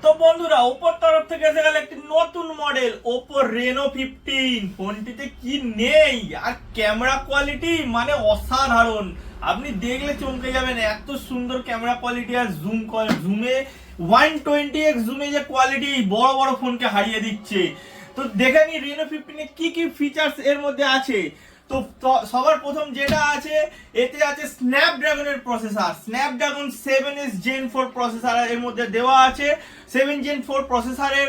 তো বন্ধুরা ওপোর তরফ থেকে এসে গেল একটি নতুন মডেল ওপো রেনো 15। ফোনটিতে কি নেই আর ক্যামেরা কোয়ালিটি মানে অসাধারণ, আপনি দেখলে চমকে যাবেন। এত সুন্দর ক্যামেরা কোয়ালিটি আর জুমে 120x জুমে যে কোয়ালিটি বড় বড় ফোনকে হারিয়ে দিচ্ছে। তো দেখে নি রেনো 15 এ কি কি ফিচার্স এর মধ্যে আছে। তো সবার প্রথম যেটা আছে, এতে আছে স্ন্যাপড্রাগনের processor, Snapdragon 7s Gen 4 processor এর মধ্যে দেওয়া আছে। 7 Gen 4 প্রসেসরের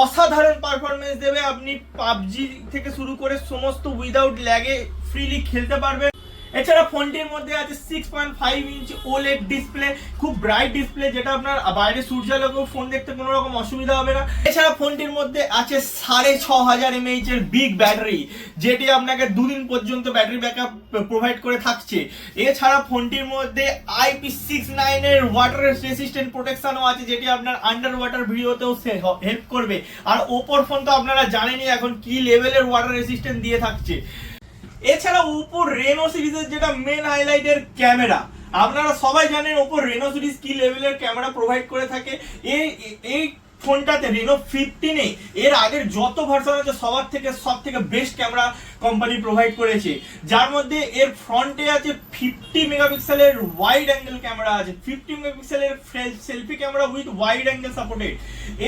অসাধারণ পারফরমেন্স দেবে, আপনি পাবজি থেকে শুরু করে সমস্ত উইদাউট ল্যাগে ফ্রিলি খেলতে পারবেন। এছাড়া ফোনটির মধ্যে আছে 6.5 ইঞ্চ OLED ডিসপ্লে, খুব ব্রাইট ডিসপ্লে, যেটা আপনার বাইরে সূর্যালোকেও ফোন দেখতে কোনো রকম অসুবিধা হবে না। এছাড়া ফোনটির মধ্যে আছে 6500 mAh এর বিগ ব্যাটারি, যেটি আপনাকে 2 দিন পর্যন্ত ব্যাটারি ব্যাকআপ প্রোভাইড করে থাকছে। এছাড়া ফোনটির মধ্যে IP69 এর ওয়াটার রেসিস্ট্যান্ট প্রোটেকশনও আছে, যেটি আপনার আন্ডার ওয়াটার ভিডিওতেও হেল্প করবে। আর ওপোর ফোন তো আপনারা জানেনই এখন কি লেভেলের ওয়াটার রেসিস্ট্যান্ট দিয়ে থাকছে। এছাড়া ওপো রেনো সিরিজের যেটা মেন হাইলাইটের ক্যামেরা, আপনারা সবাই জানেন ওপো রেনো সিরিজ কি লেভেলের ক্যামেরা প্রোভাইড করে থাকে। এই ফোনটাতে রেনো 15 এর আগের যত ভার্সন আছে সব থেকে বেস্ট ক্যামেরা কোম্পানি প্রোভাইড করেছে, যার মধ্যে এর ফ্রন্টে আছে 50 মেগাপিক্সেলের ওয়াইড অ্যাঙ্গেল ক্যামেরা আছে, 50 মেগাপিক্সেলের selfie camera with wide angle supported.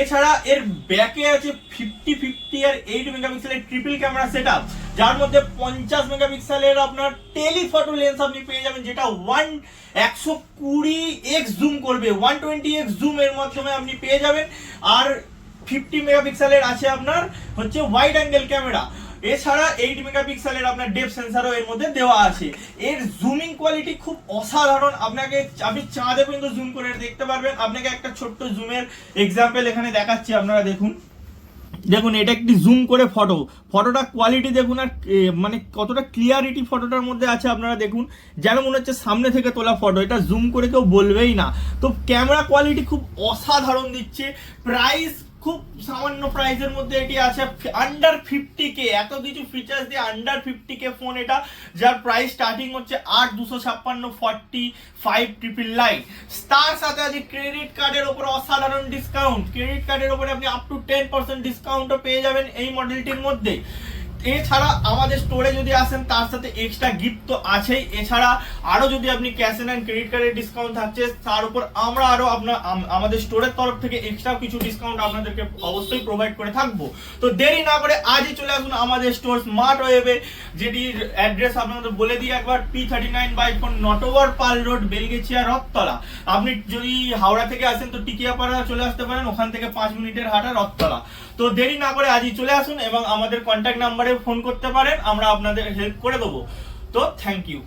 এছাড়া এর ব্যাকে আছে 50 আর 8 মেগাপিক্সেলের ট্রিপল ক্যামেরা সেটআপ, যার মধ্যে 50 মেগাপিক্সেলের আপনার টেলিফটো লেন্স আপনি পেয়ে যাবেন, যেটা 120x জুম করবে, 120x জুম এর মাধ্যমে আপনি পেয়ে যাবেন। আর 50 মেগাপিক্সেলের আছে আপনার হচ্ছে ওয়াইড অ্যাঙ্গেল ক্যামেরা। এছাড়া 8 মেগাপিক্সেলের আপনার ডেপথ সেন্সরও এর মধ্যে দেওয়া আছে। এর জুমিং কোয়ালিটি খুব অসাধারণ, আপনি চাঁদে পর্যন্ত জুম করে দেখতে পারবেন। আপনাকে একটা ছোট্ট জুমের এক্সাম্পল এখানে দেখাচ্ছি, আপনারা দেখুন। এটা একটি জুম করে ফটোটা কোয়ালিটি দেখুন, আর মানে কতটা ক্লিয়ারিটি ফটোটার মধ্যে আছে আপনারা দেখুন, যেন মনে হচ্ছে সামনে থেকে তোলা ফটো, এটা জুম করে কেউ বলবেই না। তো ক্যামেরা কোয়ালিটি খুব অসাধারণ দিচ্ছে। প্রাইস খুব সামান্য প্রাইসের মধ্যে এটি আছে, আন্ডার 50K, এত কিছু ফিচার্স দিয়ে আন্ডার 50K ফোন এটা, যার প্রাইস স্টার্টিং হচ্ছে 8256 45,999। তার সাথে আছে ক্রেডিট কার্ডের উপর অসাধারণ ডিসকাউন্ট, ক্রেডিট কার্ডের উপরে আপনি আপ টু 10% ডিসকাউন্টও পেয়ে যাবেন এই মডেলটির মধ্যে। এছাড়া আমাদের স্টোরে যদি আসেন তার সাথে এক্সট্রা গিফট তো আছেই। এছাড়া আরো যদি আপনি ক্যাশ এন্ড ক্রেডিট কার্ডের ডিসকাউন্ট থাকছে, তার উপর আমরা আরো আমাদের স্টোরের তরফ থেকে এক্সট্রা কিছু ডিসকাউন্ট আপনাদেরকে অবশ্যই প্রোভাইড করে থাকবো। তো দেরি না করে আজই চলে আসুন আমাদের স্টোর স্মার্ট ওয়েবে, যেটির অ্যাড্রেস আপনাদের বলে দিই একবার, P39/4 নটওয়ার পাল রোড, বেলগেছিয়া, রথতলা। আপনি যদি হাওড়া থেকে আসেন তো টিকিয়াপাড়া চলে আসতে পারেন, ওখান থেকে 5 মিনিটের হাঁটা রথতলা। তো দেরি না করে আজই চলে আসুন এবং আমাদের কন্ট্যাক্ট নাম্বারে ফোন করতে পারেন, আমরা আপনাদের হেল্প করে দেবো। তো থ্যাংক ইউ।